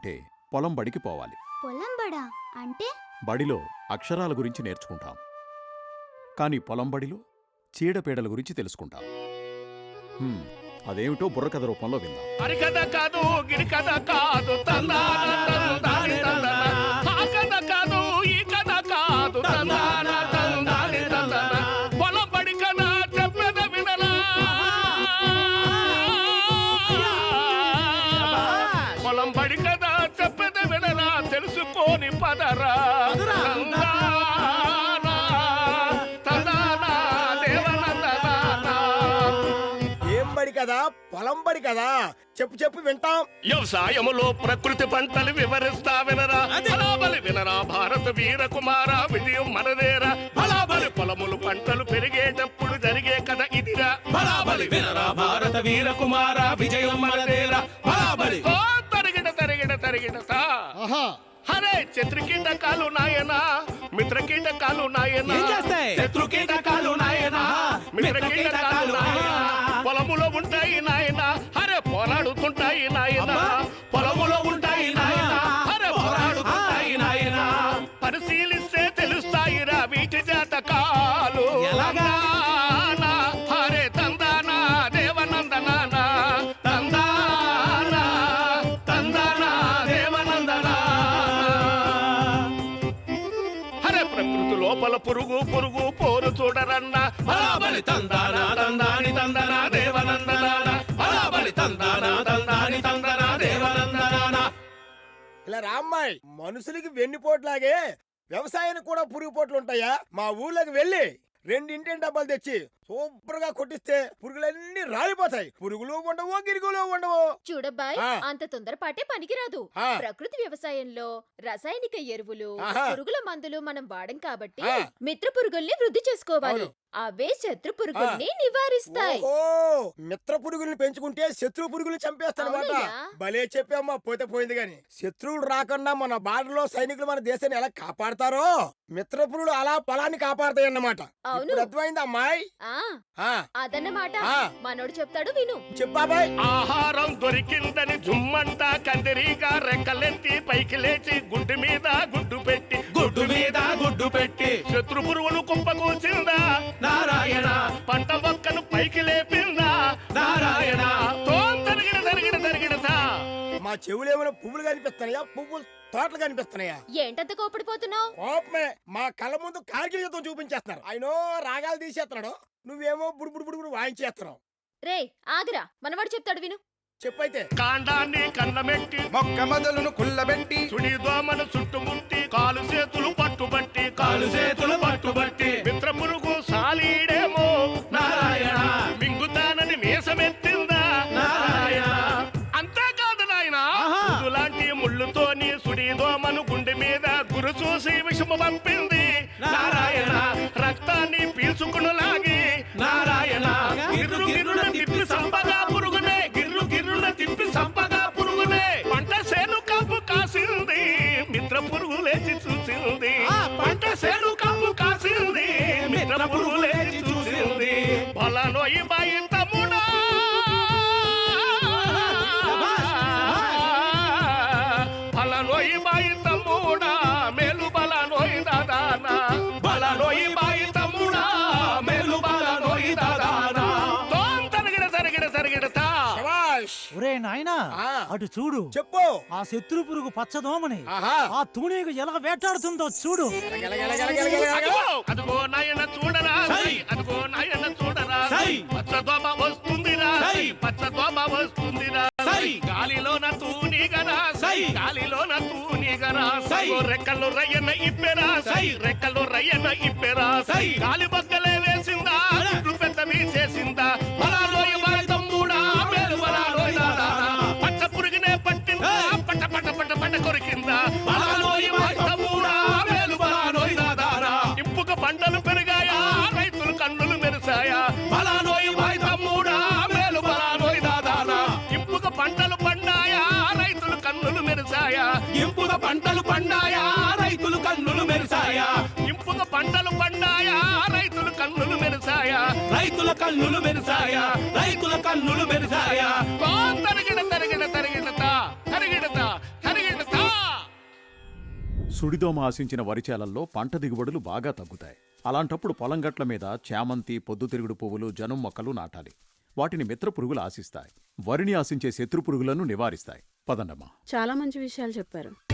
అంటే పొలం బడికి పోవాలి. పొలం బడా అంటే? బడిలో అక్షరాల గురించి నేర్చుకుంటాం, కానీ పొలం బడిలో చీడపీడల గురించి తెలుసుకుంటాం. అదేమిటో బుర్రకథ రూపంలో విందాం. హరికథ కాదు, గిరికథ కాదు, తందాన తందాని తందన. ఆ కథ కాదు, ఈ కథ కాదు, తందాన తందాని తందన. పొలం బడి కథ చెప్పేద వినరా, పొలం బడి కథ చెప్పేద వినరా, తెలుసుకోని పదరా. కదా పొలం బడి కదా, చెప్పు చెప్పు వింటాం. వ్యవసాయములో ప్రకృతి పంటలు వివరిస్తా వినరా, బలాబలి వినరా, భారత వీర కుమార విజయం మనదేరా. బలాబలి పొలములు పంటలు పెరిగేటప్పుడు జరిగే కథ ఇదిరా, బలాబలి వినరా, భారత వీర కుమార విజయం మనదేరా. బలాబలి తరిగిడ తరిగిడ తరిగిడత. హరే శత్రుకీటకాలు నాయనా, మిత్రకీటకాలు నాయనా, శత్రుకీటకాలు నాయనా, మిత్రకీటకాలు నాయనా, పొలములో ఉంటాయి నాయనా, హరే పోరాడుతుంటాయి నాయనా, పొలములో ఉంటాయి నాయనా, హరే పోరాడుతుంటాయి నాయనా. పరిశీలిస్తే తెలుస్తాయిరా వీటి జాతకాలు. హరే తందానా దేవనందనానా, తందానా తందానా దేవనందనా. హరే ప్రకృతి లోపల పురుగు పురుగు పోరు చూడరన్నా, బలాబలి తందానా తందాని తందనా దేవనందనానా, బలాబలి తందానా తందాని తందనా దేవనందనానా. ఇలా రామ్మాయి, మనుషులకి వెన్నుపోట్లాగే వ్యవసాయానికి కూడా పురుగు పోట్లు ఉంటాయా? మా ఊర్లోకి వెళ్ళి 2 ఇంటింటి డబ్బాలు తెచ్చి సూపర్ గా కొట్టిస్తే పురుగులన్నీ రాలిపోతాయి. పురుగులు ఉండవు, గిరుగులు ఉండవు. చూడబ్బాయ్, అంత తొందరపాటే పనికిరాదు. ప్రకృతి వ్యవసాయంలో రసాయనిక ఎరువులు, పురుగుల మందులు మనం వాడం కాబట్టి మిత్ర పురుగుల్ని వృద్ధి చేసుకోవాలి. అవే శత్రు పురుగుల్ని నివారిస్తాయి. ఓ, మిత్ర పురుగుల్ని పెంచుకుంటే శత్రు పురుగులు చంపేస్తారన్నమాట. భలే చెప్పామ్మా, పోతే పోయింది గాని. శత్రువులు రాకుండా మన బార్డర్లో సైనికులు మన దేశాన్ని ఎలా కాపాడతారో మిత్ర పురుగులు అలా పొలాన్ని కాపాడతాయి అన్నమాట. అర్థమైంది అమ్మాయి? అదన్నమాట. మనోడు చెప్తాడు విను. చెప్పాబాయ్. ఆహారం దొరికిందని జుమ్మంతా కందిరీగా రెక్కలెత్తి పైకి లేచి గుడ్డు మీద గుడ్డు పెట్టి, గుడ్డు మీద గుడ్డు పెట్టి శత్రు పురుగులు కుంపకూసిందా నారాయణ, పంట మొక్కను పైకి లేపిందా నారాయణ. తరిగిన తరిగిన తరిగినదా. మా చెవులు ఏమైనా పువ్వులు కనిపిస్తున్నాయా, పువ్వులు తోటలు కనిపిస్తున్నాయా? ఏంటంత కోపడిపోతున్నావు? కోపమే, మా కళ్ళ ముందు కార్గిల్ యుద్ధం చూపించేస్తున్నారు. ఆయనో రాగాలు తీసేస్తున్నాడు, నువ్వేమో బుడుబుడు బుడుబుడు వాయించేస్తున్నావు. రే ఆగరా, మనవాడు చెప్తాడు విను. చెప్పైతే. కాండాన్ని కన్నమెట్టి, మొక్క మొదలును కుల్లబెట్టి, చుడి దోమను చుట్టుముట్టి, కాలు చేతులు పట్టుబట్టి, కాలు చేతులు పట్టుబట్టి, మిత్ర పురుగు సాలీడేమో నారాయణ, మింగుతానని మీసమెత్తిందా నారాయణ. అంతేకాదు నాయన, లాంటి ముళ్ళుతోని సుడి దోమను గుండె మీద గురు చూసి విషము పంపింది నారాయణ. రక్తాన్ని పీల్చుకుని లాగి నారాయణ, గిర్రు గిర్రున తిప్పి సంపగా పురుగునే, గిర్రు గిర్రున తిప్పి సంపగా పురుగునే. పంట సేను కాపు కాసింది, మిత్ర పురుగు లేచి చూసింది. పంట సేను కాపు కాసింది, మిత్ర పురుగు లేచి చూసింది. బలనోయి బాయి తమ్ముడా, బలనోయి బాయి తమ్ముడా, మేలు బలనోయి దాదానా, బలనోయి బాయి తమ్ముడా, మేలు బలనోయి దాదానా. తరిగిడ తరిగిడ తరిగిడతా. ఒరే నాయనా, అటు చూడు. చెప్పు. ఆ శత్రు పురుగు పచ్చదోమని ఆ తూనీకు ఎలా వేటాడుతుందో చూడు. అదిగో నాయన చూడరా, అదిగో నాయన చూడరా, పచ్చదోమ వస్తుందిరా, పచ్చదోమ వస్తుందిరా. గాలిలోన తూనిగరా, గాలిలోన తూనిగరా. రెక్కలు రయ్యన ఇప్పెరా, రెక్కలు రయ్యన ఇప్పెరా. గాలి బొక్కలే వేసిందా, గుడ్లు పెద్దవి చేసిందా. బలాలోయ బాయ్ తమ్ముడా, మేలు బలాలోయ దాదానా. పచ్చ పురుగునే పట్టిందా, పట్ట పట్ట పట్ట పట్ట కొరికిందా. బలాలోయ బాయ్ తమ్ముడా, మేలు బలాలోయ దాదానా. ఇంపుక పంటలు పెరిగాయా, రైతులు కన్నులు మెరిసాయా. బలాలోయ బాయ్ తమ్ముడా, మేలు బలాలోయ దాదానా. ఇంపుక పంటలు పండాయా, రైతులు కన్నులు మెరిసాయా. ఇంపుక పంటలు పండాయా, రైతులు కన్నులు మెరిసాయా. ఇంపుక పంటలు పండాయా, రైతులు కన్నులు మెరిసాయా. రైతుల కన్నులు మెరిసాయా, రైతుల కన్నులు మెరిసాయా. తరిగిడ తరిగిడ తరిగిడతా, తరిగిడతా, తరిగిడ సుడిదోమ ఆశించిన వరిచేలల్లో పంట దిగుబడులు బాగా తగ్గుతాయి. అలాంటప్పుడు పొలం గట్ల మీద చామంతి, పొద్దుతిరుగుడు పువ్వులు, జనుం మొక్కలు నాటాలి. వాటిని మిత్రపురుగులు ఆశిస్తాయి. వరిని ఆశించే శత్రుపురుగులను నివారిస్తాయి. పదండమ్మా. చాలా మంచి విషయాలు చెప్పారు.